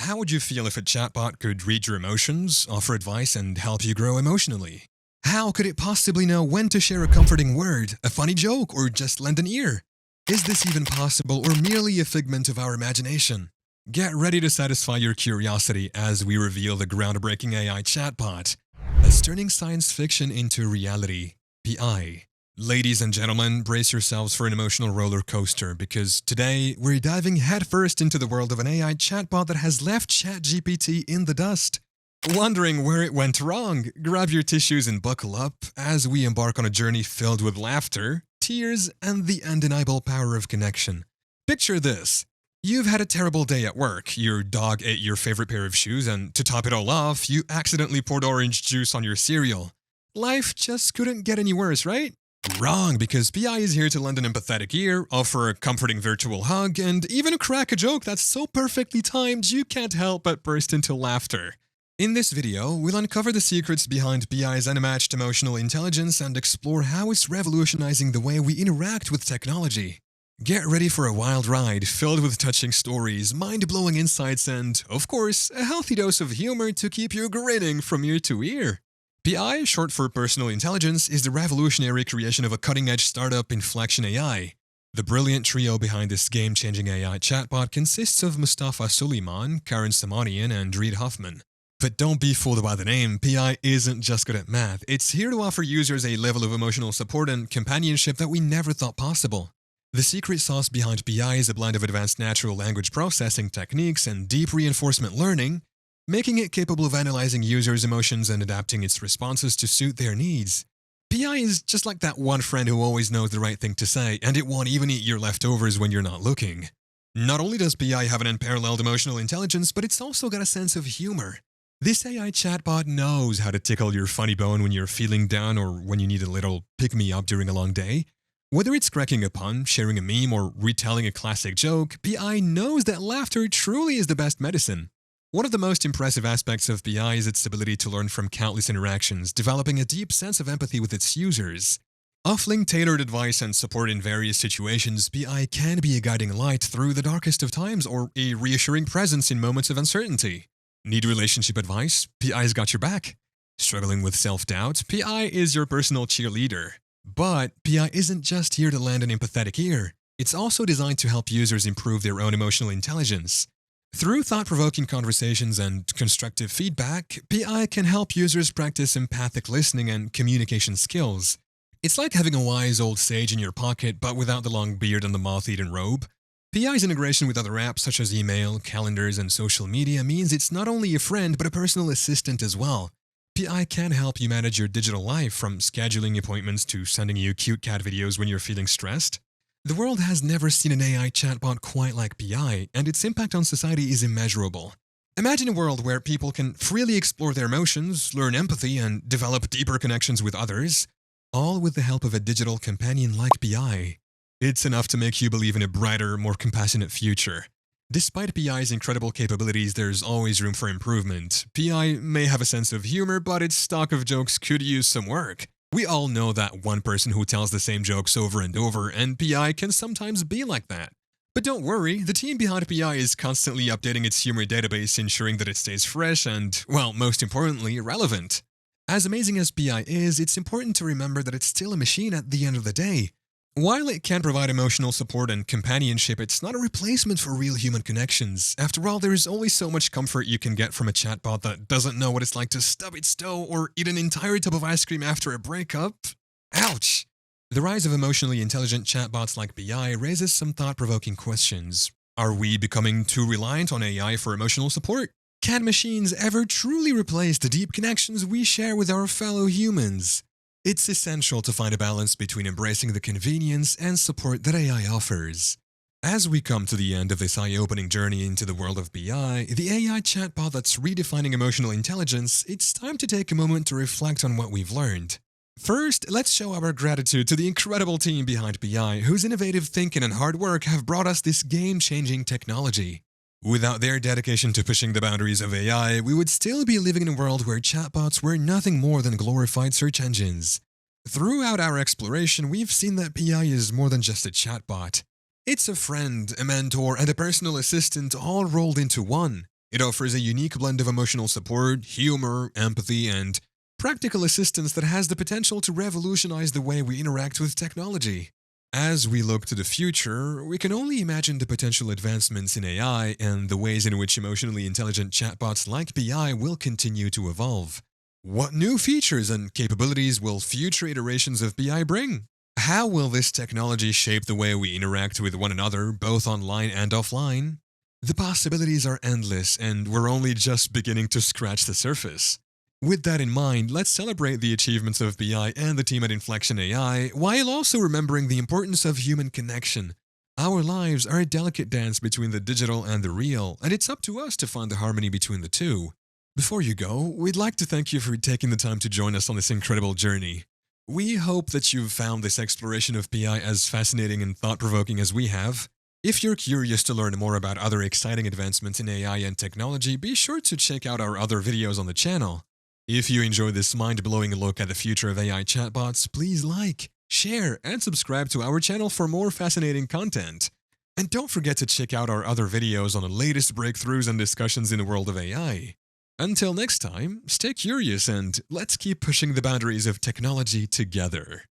How would you feel if a chatbot could read your emotions, offer advice, and help you grow emotionally? How could it possibly know when to share a comforting word, a funny joke, or just lend an ear? Is this even possible or merely a figment of our imagination? Get ready to satisfy your curiosity as we reveal the groundbreaking AI chatbot that's turning science fiction into reality, BI. Ladies and gentlemen, brace yourselves for an emotional roller coaster because today we're diving headfirst into the world of an AI chatbot that has left ChatGPT in the dust. Wondering where it went wrong? Grab your tissues and buckle up as we embark on a journey filled with laughter, tears, and the undeniable power of connection. Picture this. You've had a terrible day at work. Your dog ate your favorite pair of shoes, and to top it all off, you accidentally poured orange juice on your cereal. Life just couldn't get any worse, right? Wrong, because BI is here to lend an empathetic ear, offer a comforting virtual hug, and even crack a joke that's so perfectly timed you can't help but burst into laughter. In this video, we'll uncover the secrets behind BI's unmatched emotional intelligence and explore how it's revolutionizing the way we interact with technology. Get ready for a wild ride filled with touching stories, mind-blowing insights, and, of course, a healthy dose of humor to keep you grinning from ear to ear. BI, short for Personal Intelligence, is the revolutionary creation of a cutting-edge startup, Inflection AI. The brilliant trio behind this game-changing AI chatbot consists of Mustafa Suleyman, Karen Samanian, and Reid Hoffman. But don't be fooled by the name, BI isn't just good at math. It's here to offer users a level of emotional support and companionship that we never thought possible. The secret sauce behind BI is a blend of advanced natural language processing techniques and deep reinforcement learning, making it capable of analyzing users' emotions and adapting its responses to suit their needs. BI is just like that one friend who always knows the right thing to say, and it won't even eat your leftovers when you're not looking. Not only does BI have an unparalleled emotional intelligence, but it's also got a sense of humor. This AI chatbot knows how to tickle your funny bone when you're feeling down or when you need a little pick-me-up during a long day. Whether it's cracking a pun, sharing a meme, or retelling a classic joke, BI knows that laughter truly is the best medicine. One of the most impressive aspects of BI is its ability to learn from countless interactions, developing a deep sense of empathy with its users. Offering tailored advice and support in various situations, BI can be a guiding light through the darkest of times or a reassuring presence in moments of uncertainty. Need relationship advice? BI's got your back. Struggling with self-doubt? BI is your personal cheerleader. But BI isn't just here to lend an empathetic ear. It's also designed to help users improve their own emotional intelligence. Through thought-provoking conversations and constructive feedback, BI can help users practice empathic listening and communication skills. It's like having a wise old sage in your pocket, but without the long beard and the moth-eaten robe. BI's integration with other apps such as email, calendars, and social media means it's not only a friend but a personal assistant as well. BI can help you manage your digital life, from scheduling appointments to sending you cute cat videos when you're feeling stressed. The world has never seen an AI chatbot quite like BI, and its impact on society is immeasurable. Imagine a world where people can freely explore their emotions, learn empathy, and develop deeper connections with others, all with the help of a digital companion like BI. It's enough to make you believe in a brighter, more compassionate future. Despite BI's incredible capabilities, there's always room for improvement. BI may have a sense of humor, but its stock of jokes could use some work. We all know that one person who tells the same jokes over and over, and BI can sometimes be like that. But don't worry, the team behind BI is constantly updating its humor database, ensuring that it stays fresh and, well, most importantly, relevant. As amazing as BI is, it's important to remember that it's still a machine at the end of the day. While it can provide emotional support and companionship, it's not a replacement for real human connections. After all, there's only so much comfort you can get from a chatbot that doesn't know what it's like to stub its toe or eat an entire tub of ice cream after a breakup. Ouch! The rise of emotionally intelligent chatbots like BI raises some thought-provoking questions. Are we becoming too reliant on AI for emotional support? Can machines ever truly replace the deep connections we share with our fellow humans? It's essential to find a balance between embracing the convenience and support that AI offers. As we come to the end of this eye-opening journey into the world of BI, the AI chatbot that's redefining emotional intelligence, it's time to take a moment to reflect on what we've learned. First, let's show our gratitude to the incredible team behind BI, whose innovative thinking and hard work have brought us this game-changing technology. Without their dedication to pushing the boundaries of AI, we would still be living in a world where chatbots were nothing more than glorified search engines. Throughout our exploration, we've seen that BI is more than just a chatbot. It's a friend, a mentor, and a personal assistant all rolled into one. It offers a unique blend of emotional support, humor, empathy, and practical assistance that has the potential to revolutionize the way we interact with technology. As we look to the future, we can only imagine the potential advancements in AI and the ways in which emotionally intelligent chatbots like BI will continue to evolve. What new features and capabilities will future iterations of BI bring? How will this technology shape the way we interact with one another, both online and offline? The possibilities are endless, and we're only just beginning to scratch the surface. With that in mind, let's celebrate the achievements of BI and the team at Inflection AI, while also remembering the importance of human connection. Our lives are a delicate dance between the digital and the real, and it's up to us to find the harmony between the two. Before you go, we'd like to thank you for taking the time to join us on this incredible journey. We hope that you've found this exploration of BI as fascinating and thought-provoking as we have. If you're curious to learn more about other exciting advancements in AI and technology, be sure to check out our other videos on the channel. If you enjoyed this mind-blowing look at the future of AI chatbots, please like, share, and subscribe to our channel for more fascinating content. And don't forget to check out our other videos on the latest breakthroughs and discussions in the world of AI. Until next time, stay curious and let's keep pushing the boundaries of technology together.